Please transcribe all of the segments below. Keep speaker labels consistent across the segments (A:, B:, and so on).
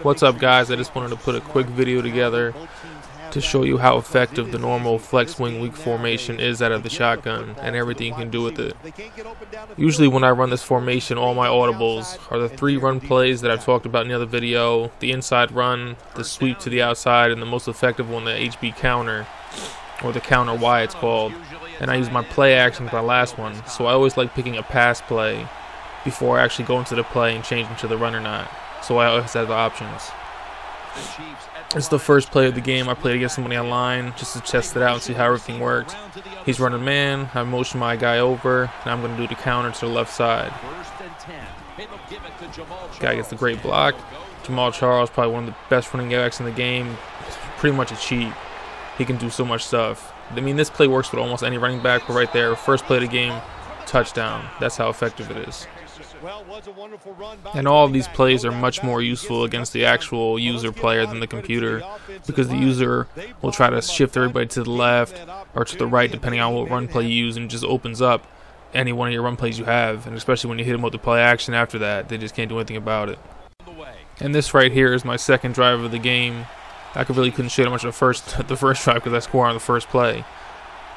A: What's up, guys? I just wanted to put a quick video together to show you how effective the normal flex wing weak formation is out of the shotgun and everything you can do with it. Usually when I run this formation, all my audibles are the 3 run plays that I've talked about in the other video, the inside run, the sweep to the outside, and the most effective one, the HB counter, or the counter Y it's called. And I use my play action for my last one, so I always like picking a pass play before I actually go into the play and change into the run or not. So I always have the options. It's the first play of the game. I played against somebody online just to test it out and see how everything worked. He's running man. I motion my guy over, and I'm going to do the counter to the left side. Guy gets the great block. Jamal Charles, probably one of the best running backs in the game. Pretty much a cheat. He can do so much stuff. I mean, this play works with almost any running back, but right there, first play of the game, touchdown. That's how effective it is. And all of these plays are much more useful against the actual user player than the computer, because the user will try to shift everybody to the left or to the right depending on what run play you use, and it just opens up any one of your run plays you have. And especially when you hit them with the play action after that, they just can't do anything about it. And this right here is my second drive of the game. I really couldn't show you much of the first drive because I scored on the first play.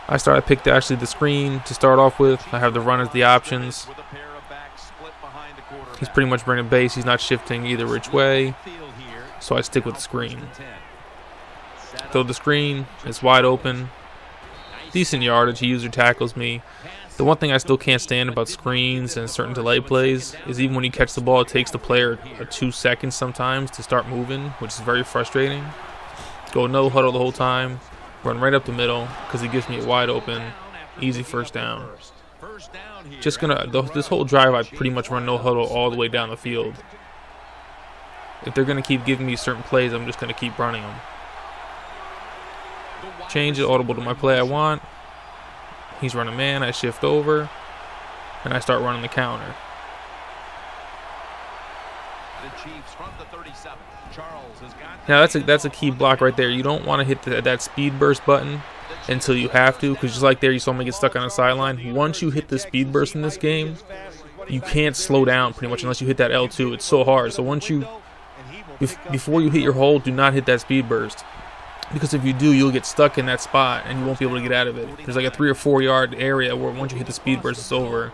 A: I picked actually the screen to start off with. I have the run as the options. He's pretty much bringing base. He's not shifting either which way, so I stick with the screen. Throw the screen. It's wide open. Decent yardage. He user tackles me. The one thing I still can't stand about screens and certain delay plays is even when you catch the ball, it takes the player 2 seconds sometimes to start moving, which is very frustrating. Go no huddle the whole time. Run right up the middle because he gives me a wide open, easy first down. This whole drive I pretty much run no huddle all the way down the field. If they're gonna keep giving me certain plays, I'm just gonna keep running them. Change it audible to my play I want. He's running man, I shift over, and I start running the counter. Now that's a key block right there. You don't want to hit that speed burst button until you have to, because just like there you saw me get stuck on the sideline. Once you hit the speed burst in this game, you can't slow down pretty much unless you hit that L2. It's so hard. So before you hit your hole, do not hit that speed burst, because if you do, you'll get stuck in that spot and you won't be able to get out of it. There's like a 3 or 4 yard area where once you hit the speed burst, it's over.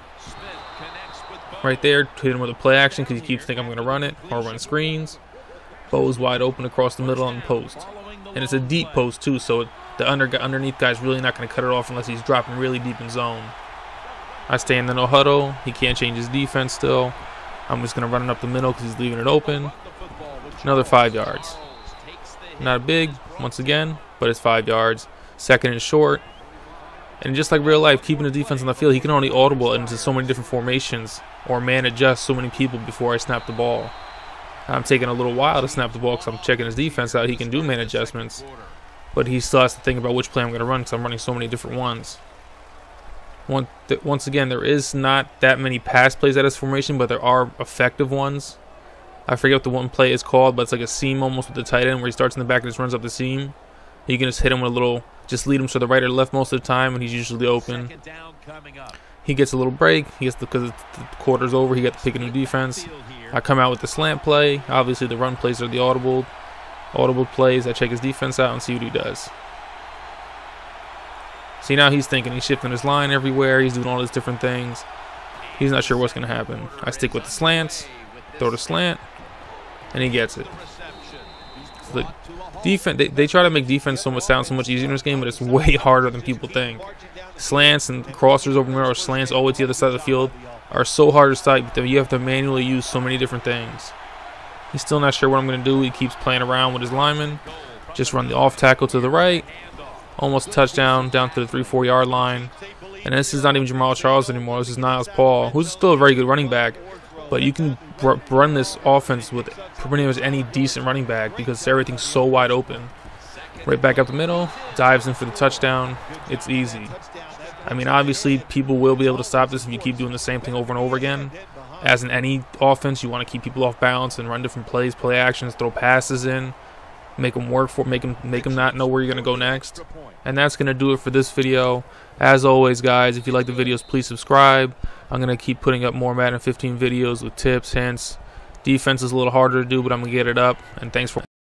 A: Right there, hit him with a play action because he keeps thinking I'm going to run it or run screens. Bo's wide open across the middle on the post, and it's a deep post too, so the underneath guy's really not going to cut it off unless he's dropping really deep in zone. I stay in the no huddle. He can't change his defense still. I'm just going to run it up the middle because he's leaving it open. Another 5 yards. Not big, once again, but it's 5 yards. Second and short. And just like real life, keeping the defense on the field, he can only audible into so many different formations or man adjust so many people before I snap the ball. I'm taking a little while to snap the ball because I'm checking his defense out. He can do man adjustments, but he still has to think about which play I'm going to run because I'm running so many different ones. Once again, there is not that many pass plays out of this formation, but there are effective ones. I forget what the one play is called, but it's like a seam almost with the tight end where he starts in the back and just runs up the seam. You can just hit him with a little, just lead him to the right or left most of the time, and he's usually open. He gets a little break. Because the quarter's over, he got to pick a new defense. I come out with the slant play. Obviously, the run plays are the audible plays. I check his defense out and see what he does. See, now he's thinking. He's shifting his line everywhere. He's doing all these different things. He's not sure what's going to happen. I stick with the slants, throw the slant, and he gets it. So the defense, they try to make defense sound so much easier in this game, but it's way harder than people think. Slants and crossers over there, or slants all the way to the other side of the field, are so hard to stop that you have to manually use so many different things. He's still not sure what I'm going to do. He keeps playing around with his lineman. Just run the off tackle to the right. Almost a touchdown down to the 3-4 yard line. And this is not even Jamal Charles anymore. This is Niles Paul, who's still a very good running back. But you can run this offense with pretty much any decent running back because everything's so wide open. Right back up the middle, dives in for the touchdown. It's easy. I mean, obviously, people will be able to stop this if you keep doing the same thing over and over again. As in any offense, you want to keep people off balance and run different plays, play actions, throw passes in, make them work for, make them not know where you're going to go next. And that's going to do it for this video. As always, guys, if you like the videos, please subscribe. I'm going to keep putting up more Madden 15 videos with tips, hints, Defense is a little harder to do, but I'm going to get it up. And thanks for